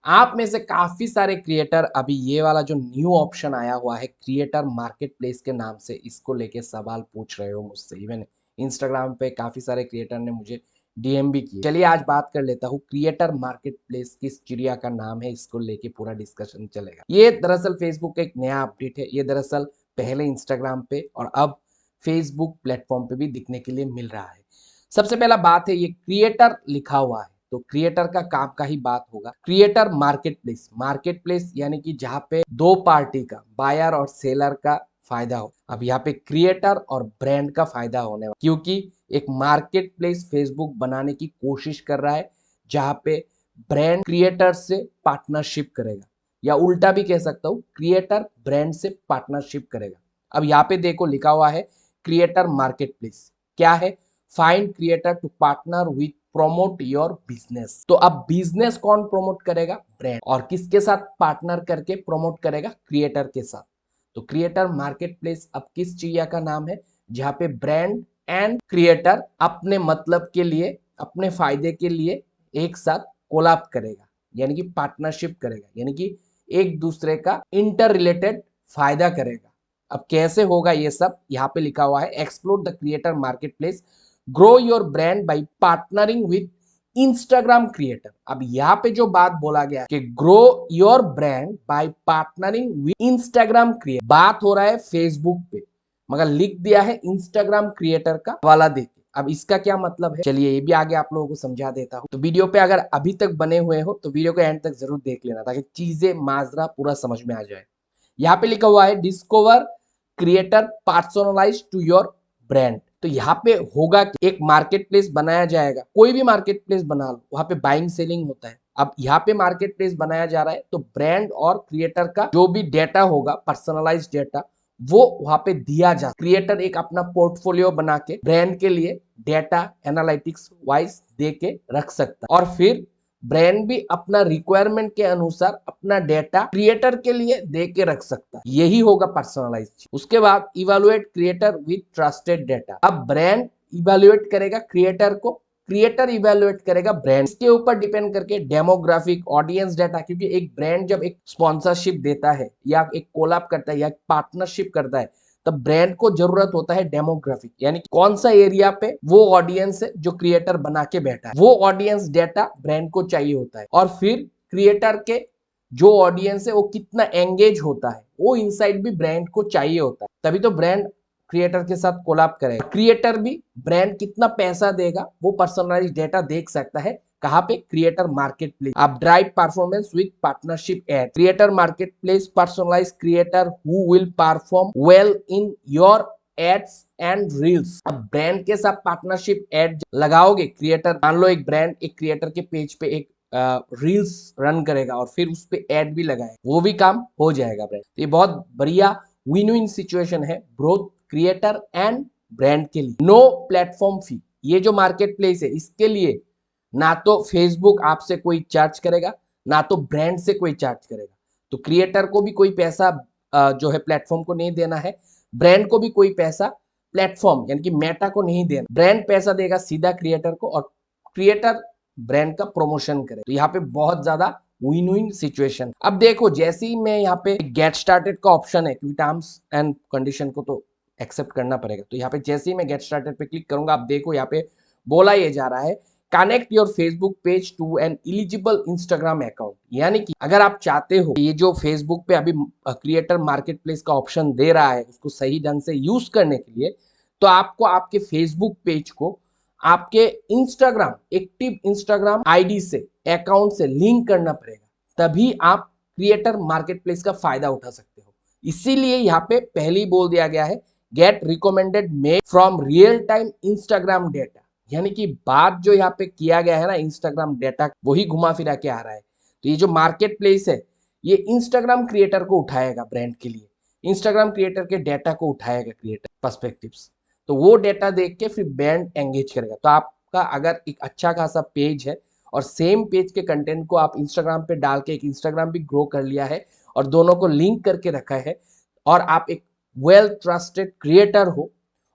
आप में से काफी सारे क्रिएटर अभी ये वाला जो न्यू ऑप्शन आया हुआ है क्रिएटर मार्केट प्लेस के नाम से, इसको लेके सवाल पूछ रहे हो मुझसे। इवन इंस्टाग्राम पे काफी सारे क्रिएटर ने मुझे डीएम भी किए। चलिए आज बात कर लेता हूँ क्रिएटर मार्केट प्लेस किस चिड़िया का नाम है, इसको लेके पूरा डिस्कशन चलेगा। ये दरअसल फेसबुक का एक नया अपडेट है। ये दरअसल पहले इंस्टाग्राम पे और अब फेसबुक प्लेटफॉर्म पे भी दिखने के लिए मिल रहा है। सबसे पहला बात है, ये क्रिएटर लिखा हुआ है तो क्रिएटर का काम का ही बात होगा। Creator market place, market place यानी कि जहां पे दो पार्टी का, बायर और सेलर का फायदा हो। अब यहाँ पे क्रिएटर और ब्रांड का फायदा होने वाला, क्योंकि एक मार्केट प्लेस फेसबुक बनाने की कोशिश कर रहा है जहां पे ब्रांड क्रिएटर से पार्टनरशिप करेगा, या उल्टा भी कह सकता हूं क्रिएटर ब्रांड से पार्टनरशिप करेगा। अब यहाँ पे देखो लिखा हुआ है क्रिएटर मार्केट प्लेस क्या है, find creator to partner with promote your business. तो अब बिजनेस कौन प्रोमोट करेगा, ब्रांड। और किसके साथ पार्टनर करके प्रोमोट करेगा, क्रिएटर के साथ। तो क्रिएटर मार्केट प्लेस अब किस चिड़िया का नाम है, जहां पे ब्रांड एंड क्रिएटर अपने मतलब के लिए, अपने फायदे के लिए एक साथ कोलैब करेगा, यानी कि पार्टनरशिप करेगा, यानी कि एक दूसरे का इंटर रिलेटेड फायदा करेगा। अब कैसे होगा ये सब, यहाँ पे लिखा हुआ है explore the creator market place, grow your brand bye partnering with Instagram creator. अब यहाँ पे जो बात बोला गया है कि grow your brand bye partnering with Instagram creator, बात हो रहा है फेसबुक पे, मगर लिख दिया है इंस्टाग्राम क्रिएटर का वाला देके। अब इसका क्या मतलब है, चलिए ये भी आगे आप लोगों को समझा देता हूँ। तो वीडियो पे अगर अभी तक बने हुए हो तो वीडियो को एंड तक जरूर देख लेना, ताकि चीजें माजरा पूरा समझ में आ जाए। यहाँ पे लिखा हुआ है discover creator personalize to your brand. तो यहाँ पे होगा कि एक मार्केट प्लेस बनाया जाएगा, कोई भी मार्केट प्लेस बना लो, वहां पे बाइंग सेलिंग होता है। अब यहाँ पे मार्केट प्लेस बनाया जा रहा है तो ब्रांड और क्रिएटर का जो भी डेटा होगा, पर्सनलाइज डेटा, वो वहां पे दिया जा, क्रिएटर एक अपना पोर्टफोलियो बना के ब्रांड के लिए डेटा एनालिटिक्स वाइज दे के रख सकता है, और फिर ब्रांड भी अपना रिक्वायरमेंट के अनुसार अपना डेटा क्रिएटर के लिए दे के रख सकता है। यही होगा पर्सनलाइज। उसके बाद evaluate creator with trusted data. अब ब्रांड इवेलुएट करेगा क्रिएटर को, क्रिएटर इवेलुएट करेगा ब्रांड। इसके ऊपर डिपेंड करके डेमोग्राफिक, ऑडियंस डेटा, क्योंकि एक ब्रांड जब एक स्पॉन्सरशिप देता है या एक कोलैब करता है या पार्टनरशिप करता है, तब ब्रांड को जरूरत होता है डेमोग्राफिक, यानी कौन सा एरिया पे वो ऑडियंस है जो क्रिएटर बना के बैठा है, वो ऑडियंस डेटा ब्रांड को चाहिए होता है। और फिर क्रिएटर के जो ऑडियंस है वो कितना एंगेज होता है, वो इनसाइट भी ब्रांड को चाहिए होता है, तभी तो ब्रांड क्रिएटर के साथ कोलैब करेगा। क्रिएटर भी ब्रांड कितना पैसा देगा वो पर्सनलाइज्ड डेटा देख सकता है, कहां पे, क्रिएटर मार्केट प्लेस। आप drive performance with partnership ad, creator market place personalize creator who will perform well in your ads and reels. अब ब्रांड के साथ पार्टनरशिप एड लगाओगे, क्रिएटर, मान लो एक ब्रांड एक क्रिएटर के पेज पे एक रील्स रन करेगा और फिर उस पे एड भी लगाए, वो भी काम हो जाएगा ब्रांड। तो ये बहुत बढ़िया विन विन सिचुएशन है बोथ क्रिएटर एंड ब्रांड के लिए। नो प्लेटफॉर्म फी, ये जो मार्केट प्लेस है इसके लिए ना तो फेसबुक आपसे कोई चार्ज करेगा, ना तो ब्रांड से कोई चार्ज करेगा। तो क्रिएटर को भी कोई पैसा जो है प्लेटफॉर्म को नहीं देना है, ब्रांड को भी कोई पैसा प्लेटफॉर्म यानी कि मेटा को नहीं देना। ब्रांड पैसा देगा सीधा क्रिएटर को और क्रिएटर ब्रांड का प्रमोशन करे। तो यहाँ पे बहुत ज्यादा विन विन सिचुएशन। अब देखो जैसे ही मैं यहाँ पे गेट स्टार्टेड का ऑप्शन है, क्योंकि टर्म्स एंड कंडीशन को तो एक्सेप्ट करना पड़ेगा, तो यहाँ पे जैसे ही मैं गेट स्टार्टेड पे क्लिक करूंगा, आप देखो यहाँ पे बोला ये जा रहा है connect your Facebook page to an eligible Instagram account. यानी कि अगर आप चाहते हो ये जो फेसबुक पे अभी क्रिएटर मार्केट प्लेस का ऑप्शन दे रहा है उसको सही ढंग से यूज करने के लिए, तो आपको आपके फेसबुक पेज को आपके इंस्टाग्राम, एक्टिव इंस्टाग्राम आईडी से, अकाउंट से लिंक करना पड़ेगा, तभी आप क्रिएटर मार्केट प्लेस का फायदा उठा सकते हो। इसीलिए यहाँ पे पहले ही बोल दिया गया है gate recommended made from real time Instagram data, यानी कि बात जो यहाँ पे किया गया है ना इंस्टाग्राम डेटा, वही घुमा फिरा के आ रहा है। तो ये जो मार्केट प्लेस है ये इंस्टाग्राम क्रिएटर को उठाएगा, ब्रांड के लिए इंस्टाग्राम क्रिएटर के डेटा को उठाएगा क्रिएटर पर्सपेक्टिव्स, तो वो डेटा देख के फिर ब्रांड एंगेज करेगा। तो आपका अगर एक अच्छा खासा पेज है और सेम पेज के कंटेंट को आप इंस्टाग्राम पे डाल के एक इंस्टाग्राम भी ग्रो कर लिया है और दोनों को लिंक करके रखा है, और आप एक वेल ट्रस्टेड क्रिएटर हो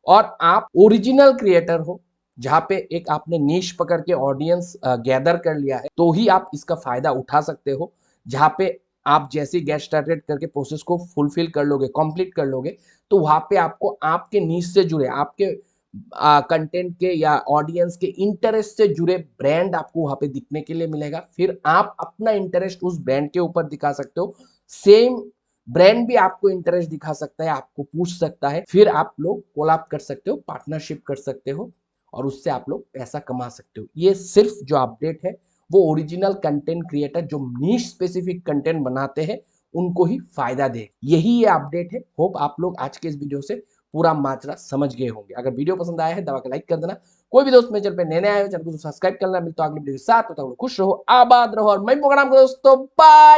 और आप ओरिजिनल क्रिएटर हो, जहाँ पे एक आपने नीश पकड़ के ऑडियंस गैदर कर लिया है, तो ही आप इसका फायदा उठा सकते हो। जहाँ पे आप जैसे ही गेट स्टार्टेड करके प्रोसेस को फुलफिल कर लोगे, कंप्लीट कर लोगे, तो वहाँ पे आपको आपके नीश से जुड़े, आपके कंटेंट के या ऑडियंस के इंटरेस्ट से जुड़े ब्रांड आपको वहाँ पे दिखने के लिए मिलेगा। फिर आप अपना इंटरेस्ट उस ब्रांड के ऊपर दिखा सकते हो। सेम ब्रांड भी आपको इंटरेस्ट दिखा सकता है, आपको पूछ सकता है, फिर आप लोग कोलैब कर सकते हो, पार्टनरशिप कर सकते हो और उससे आप लोग पैसा कमा सकते हो। ये सिर्फ जो अपडेट है वो ओरिजिनल कंटेंट क्रिएटर जो नीश स्पेसिफिक कंटेंट बनाते हैं उनको ही फायदा दे। यही ये अपडेट है। होप आप लोग आज के इस वीडियो से पूरा माजरा समझ गए होंगे। अगर वीडियो पसंद आया है दबा के लाइक कर देना। कोई भी दोस्त मेरे चैनल पे नए आए हो चैनल को सब्सक्राइब करना। मिलता है अगले वीडियो के साथ, तो खुश रहो, आबाद रहो और मैं प्रोग्राम करो दोस्तों। बाय।